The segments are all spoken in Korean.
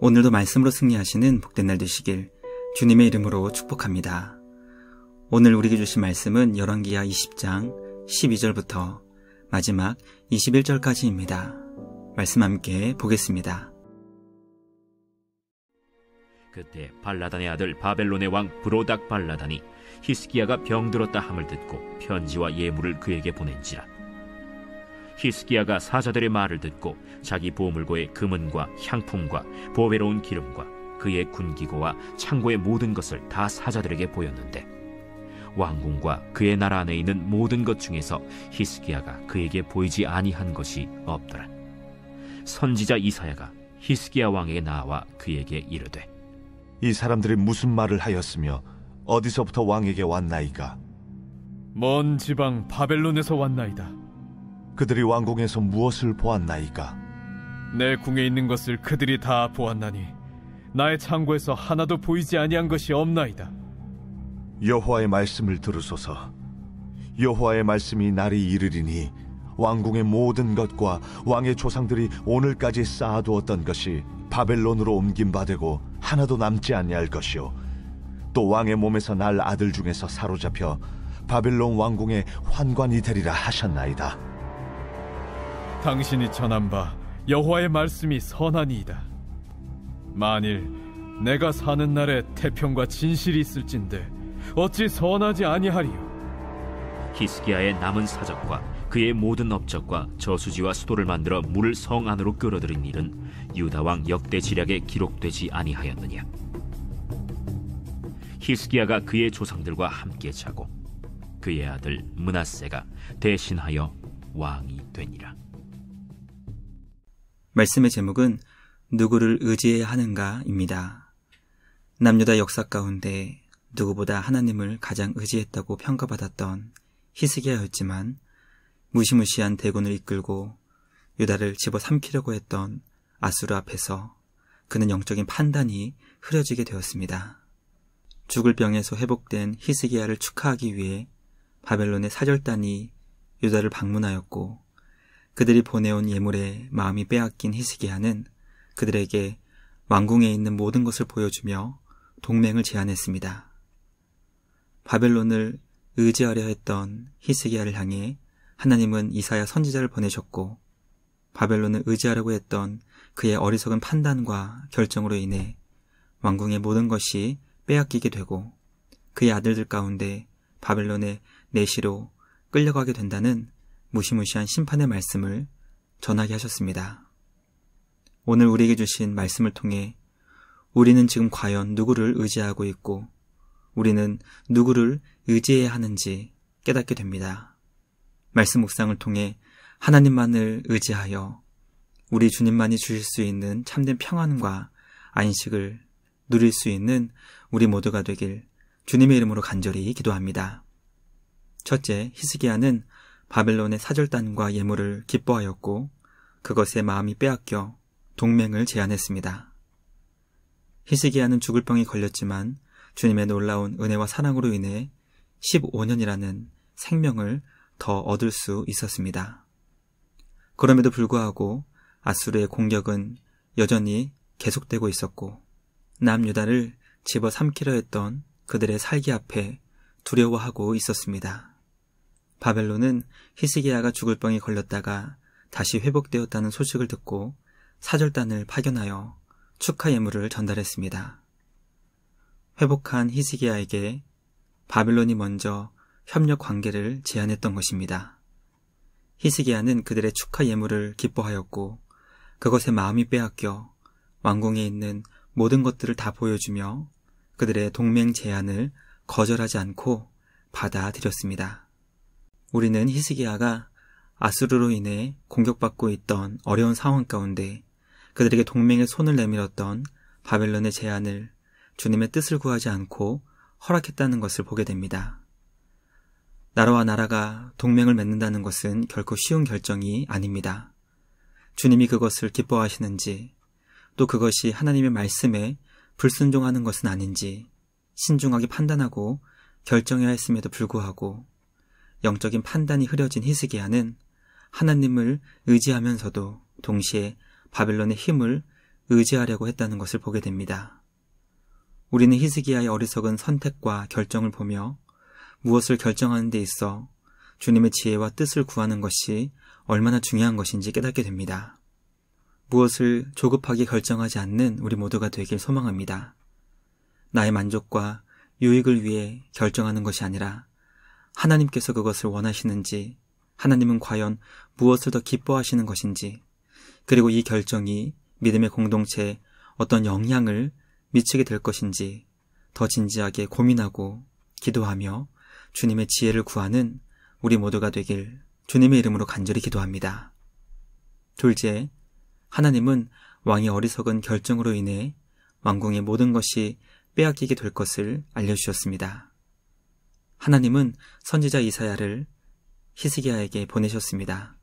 오늘도 말씀으로 승리하시는 복된 날 되시길 주님의 이름으로 축복합니다. 오늘 우리에게 주신 말씀은 열왕기하 20장 12절부터 마지막 21절까지입니다. 말씀 함께 보겠습니다. 그때 발라단의 아들 바벨론의 왕 브로닥 발라단이 히스기야가 병들었다 함을 듣고 편지와 예물을 그에게 보낸지라. 히스기야가 사자들의 말을 듣고 자기 보물고의 금은과 향품과 보배로운 기름과 그의 군기고와 창고의 모든 것을 다 사자들에게 보였는데 왕궁과 그의 나라 안에 있는 모든 것 중에서 히스기야가 그에게 보이지 아니한 것이 없더라. 선지자 이사야가 히스기야 왕에게 나와 그에게 이르되, 이 사람들이 무슨 말을 하였으며 어디서부터 왕에게 왔나이까? 먼 지방 바벨론에서 왔나이다. 그들이 왕궁에서 무엇을 보았나이까? 내 궁에 있는 것을 그들이 다 보았나니 나의 창고에서 하나도 보이지 아니한 것이 없나이다. 여호와의 말씀을 들으소서. 여호와의 말씀이 날이 이르리니 왕궁의 모든 것과 왕의 조상들이 오늘까지 쌓아두었던 것이 바벨론으로 옮김바되고 하나도 남지 아니할 것이요, 또 왕의 몸에서 날 아들 중에서 사로잡혀 바벨론 왕궁의 환관이 되리라 하셨나이다. 당신이 전한 바 여호와의 말씀이 선하니이다. 만일 내가 사는 날에 태평과 진실이 있을진데 어찌 선하지 아니하리요. 히스기야의 남은 사적과 그의 모든 업적과 저수지와 수도를 만들어 물을 성 안으로 끌어들인 일은 유다 왕 역대 지략에 기록되지 아니하였느냐. 히스기야가 그의 조상들과 함께 자고 그의 아들 므낫세가 대신하여 왕이 되니라. 말씀의 제목은 누구를 의지해야 하는가입니다. 남유다 역사 가운데 누구보다 하나님을 가장 의지했다고 평가받았던 히스기야였지만 무시무시한 대군을 이끌고 유다를 집어삼키려고 했던 아수르 앞에서 그는 영적인 판단이 흐려지게 되었습니다. 죽을 병에서 회복된 히스기야를 축하하기 위해 바벨론의 사절단이 유다를 방문하였고, 그들이 보내온 예물에 마음이 빼앗긴 히스기야는 그들에게 왕궁에 있는 모든 것을 보여주며 동맹을 제안했습니다. 바벨론을 의지하려 했던 히스기야를 향해 하나님은 이사야 선지자를 보내셨고, 바벨론을 의지하려고 했던 그의 어리석은 판단과 결정으로 인해 왕궁의 모든 것이 빼앗기게 되고 그의 아들들 가운데 바벨론의 내시로 끌려가게 된다는 무시무시한 심판의 말씀을 전하게 하셨습니다. 오늘 우리에게 주신 말씀을 통해 우리는 지금 과연 누구를 의지하고 있고 우리는 누구를 의지해야 하는지 깨닫게 됩니다. 말씀 묵상을 통해 하나님만을 의지하여 우리 주님만이 주실 수 있는 참된 평안과 안식을 누릴 수 있는 우리 모두가 되길 주님의 이름으로 간절히 기도합니다. 첫째, 히스기야는 바벨론의 사절단과 예물을 기뻐하였고 그것에 마음이 빼앗겨 동맹을 제안했습니다. 히스기야는 죽을 병이 걸렸지만 주님의 놀라운 은혜와 사랑으로 인해 15년이라는 생명을 더 얻을 수 있었습니다. 그럼에도 불구하고 아수르의 공격은 여전히 계속되고 있었고 남유다를 집어삼키려 했던 그들의 살기 앞에 두려워하고 있었습니다. 바벨론은 히스기야가 죽을 병이 걸렸다가 다시 회복되었다는 소식을 듣고 사절단을 파견하여 축하 예물을 전달했습니다. 회복한 히스기야에게 바벨론이 먼저 협력 관계를 제안했던 것입니다. 히스기야는 그들의 축하 예물을 기뻐하였고 그것에 마음이 빼앗겨 왕궁에 있는 모든 것들을 다 보여주며 그들의 동맹 제안을 거절하지 않고 받아들였습니다. 우리는 히스기야가 아수르로 인해 공격받고 있던 어려운 상황 가운데 그들에게 동맹의 손을 내밀었던 바벨론의 제안을 주님의 뜻을 구하지 않고 허락했다는 것을 보게 됩니다. 나라와 나라가 동맹을 맺는다는 것은 결코 쉬운 결정이 아닙니다. 주님이 그것을 기뻐하시는지 또 그것이 하나님의 말씀에 불순종하는 것은 아닌지 신중하게 판단하고 결정해야 했음에도 불구하고 영적인 판단이 흐려진 히스기야는 하나님을 의지하면서도 동시에 바벨론의 힘을 의지하려고 했다는 것을 보게 됩니다. 우리는 히스기야의 어리석은 선택과 결정을 보며 무엇을 결정하는 데 있어 주님의 지혜와 뜻을 구하는 것이 얼마나 중요한 것인지 깨닫게 됩니다. 무엇을 조급하게 결정하지 않는 우리 모두가 되길 소망합니다. 나의 만족과 유익을 위해 결정하는 것이 아니라 하나님께서 그것을 원하시는지, 하나님은 과연 무엇을 더 기뻐하시는 것인지, 그리고 이 결정이 믿음의 공동체에 어떤 영향을 미치게 될 것인지 더 진지하게 고민하고 기도하며 주님의 지혜를 구하는 우리 모두가 되길 주님의 이름으로 간절히 기도합니다. 둘째, 하나님은 왕의 어리석은 결정으로 인해 왕궁의 모든 것이 빼앗기게 될 것을 알려주셨습니다. 하나님은 선지자 이사야를 히스기야에게 보내셨습니다.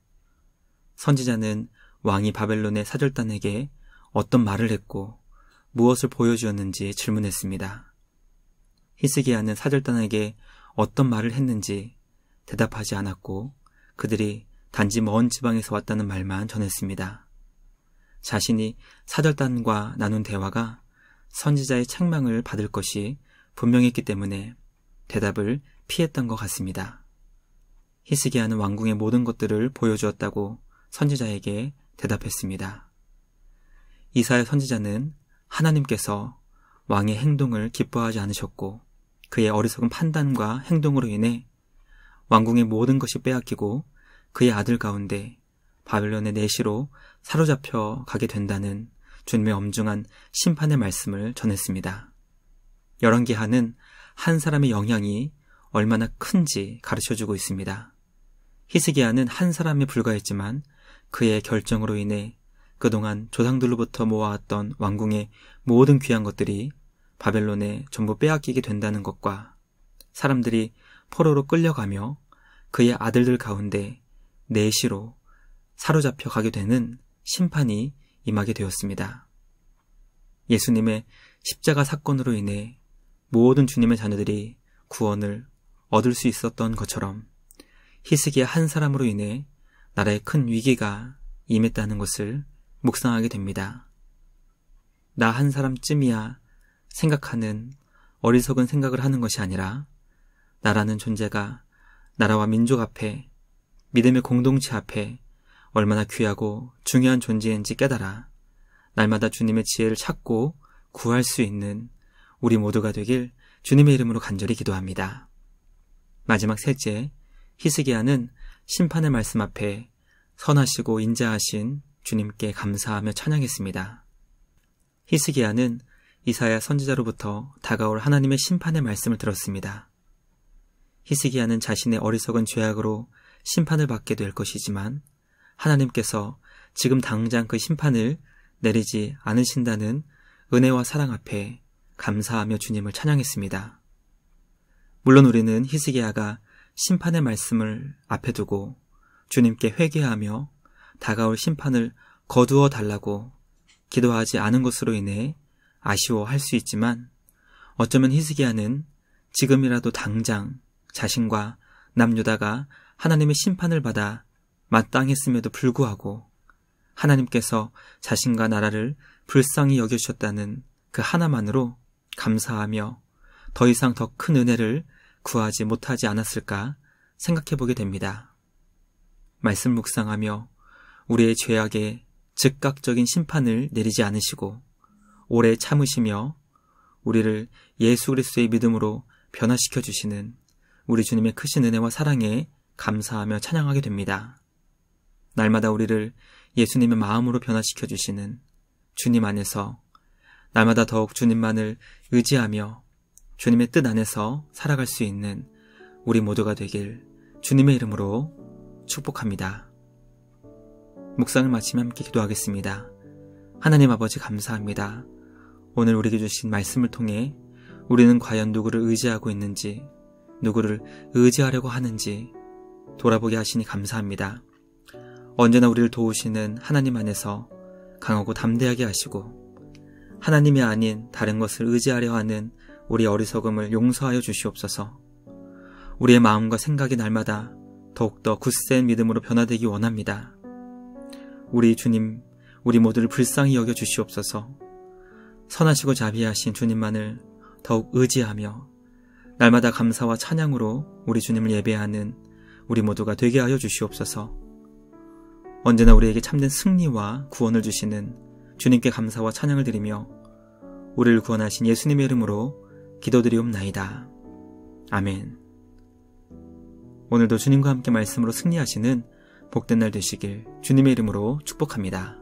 선지자는 왕이 바벨론의 사절단에게 어떤 말을 했고 무엇을 보여주었는지 질문했습니다. 히스기야는 사절단에게 어떤 말을 했는지 대답하지 않았고 그들이 단지 먼 지방에서 왔다는 말만 전했습니다. 자신이 사절단과 나눈 대화가 선지자의 책망을 받을 것이 분명했기 때문에 대답을 피했던 것 같습니다. 히스기야는 왕궁의 모든 것들을 보여주었다고 선지자에게 대답했습니다. 이사야 선지자는 하나님께서 왕의 행동을 기뻐하지 않으셨고 그의 어리석은 판단과 행동으로 인해 왕궁의 모든 것이 빼앗기고 그의 아들 가운데 바벨론의 내시로 사로잡혀 가게 된다는 주님의 엄중한 심판의 말씀을 전했습니다. 열왕기하는 한 사람의 영향이 얼마나 큰지 가르쳐주고 있습니다. 히스기야는 한 사람에 불과했지만 그의 결정으로 인해 그동안 조상들로부터 모아왔던 왕궁의 모든 귀한 것들이 바벨론에 전부 빼앗기게 된다는 것과 사람들이 포로로 끌려가며 그의 아들들 가운데 내시로 사로잡혀 가게 되는 심판이 임하게 되었습니다. 예수님의 십자가 사건으로 인해 모든 주님의 자녀들이 구원을 얻을 수 있었던 것처럼 히스기야 한 사람으로 인해 나라에 큰 위기가 임했다는 것을 묵상하게 됩니다. 나 한 사람쯤이야 생각하는 어리석은 생각을 하는 것이 아니라 나라는 존재가 나라와 민족 앞에 믿음의 공동체 앞에 얼마나 귀하고 중요한 존재인지 깨달아 날마다 주님의 지혜를 찾고 구할 수 있는 우리 모두가 되길 주님의 이름으로 간절히 기도합니다. 마지막 셋째, 히스기야는 심판의 말씀 앞에 선하시고 인자하신 주님께 감사하며 찬양했습니다. 히스기야는 이사야 선지자로부터 다가올 하나님의 심판의 말씀을 들었습니다. 히스기야는 자신의 어리석은 죄악으로 심판을 받게 될 것이지만 하나님께서 지금 당장 그 심판을 내리지 않으신다는 은혜와 사랑 앞에 감사하며 주님을 찬양했습니다. 물론 우리는 히스기야가 심판의 말씀을 앞에 두고 주님께 회개하며 다가올 심판을 거두어 달라고 기도하지 않은 것으로 인해 아쉬워할 수 있지만 어쩌면 히스기야는 지금이라도 당장 자신과 남유다가 하나님의 심판을 받아 마땅했음에도 불구하고 하나님께서 자신과 나라를 불쌍히 여겨주셨다는 그 하나만으로 감사하며 더 이상 더 큰 은혜를 구하지 못하지 않았을까 생각해보게 됩니다. 말씀 묵상하며 우리의 죄악에 즉각적인 심판을 내리지 않으시고 오래 참으시며 우리를 예수 그리스도의 믿음으로 변화시켜 주시는 우리 주님의 크신 은혜와 사랑에 감사하며 찬양하게 됩니다. 날마다 우리를 예수님의 마음으로 변화시켜 주시는 주님 안에서 날마다 더욱 주님만을 의지하며 주님의 뜻 안에서 살아갈 수 있는 우리 모두가 되길 주님의 이름으로 축복합니다. 묵상을 마치며 함께 기도하겠습니다. 하나님 아버지 감사합니다. 오늘 우리에게 주신 말씀을 통해 우리는 과연 누구를 의지하고 있는지, 누구를 의지하려고 하는지 돌아보게 하시니 감사합니다. 언제나 우리를 도우시는 하나님 안에서 강하고 담대하게 하시고 하나님이 아닌 다른 것을 의지하려 하는 우리 어리석음을 용서하여 주시옵소서. 우리의 마음과 생각이 날마다 더욱더 굳센 믿음으로 변화되기 원합니다. 우리 주님, 우리 모두를 불쌍히 여겨 주시옵소서. 선하시고 자비하신 주님만을 더욱 의지하며 날마다 감사와 찬양으로 우리 주님을 예배하는 우리 모두가 되게 하여 주시옵소서. 언제나 우리에게 참된 승리와 구원을 주시는 주님께 감사와 찬양을 드리며 우리를 구원하신 예수님의 이름으로 기도드리옵나이다. 아멘. 오늘도 주님과 함께 말씀으로 승리하시는 복된 날 되시길 주님의 이름으로 축복합니다.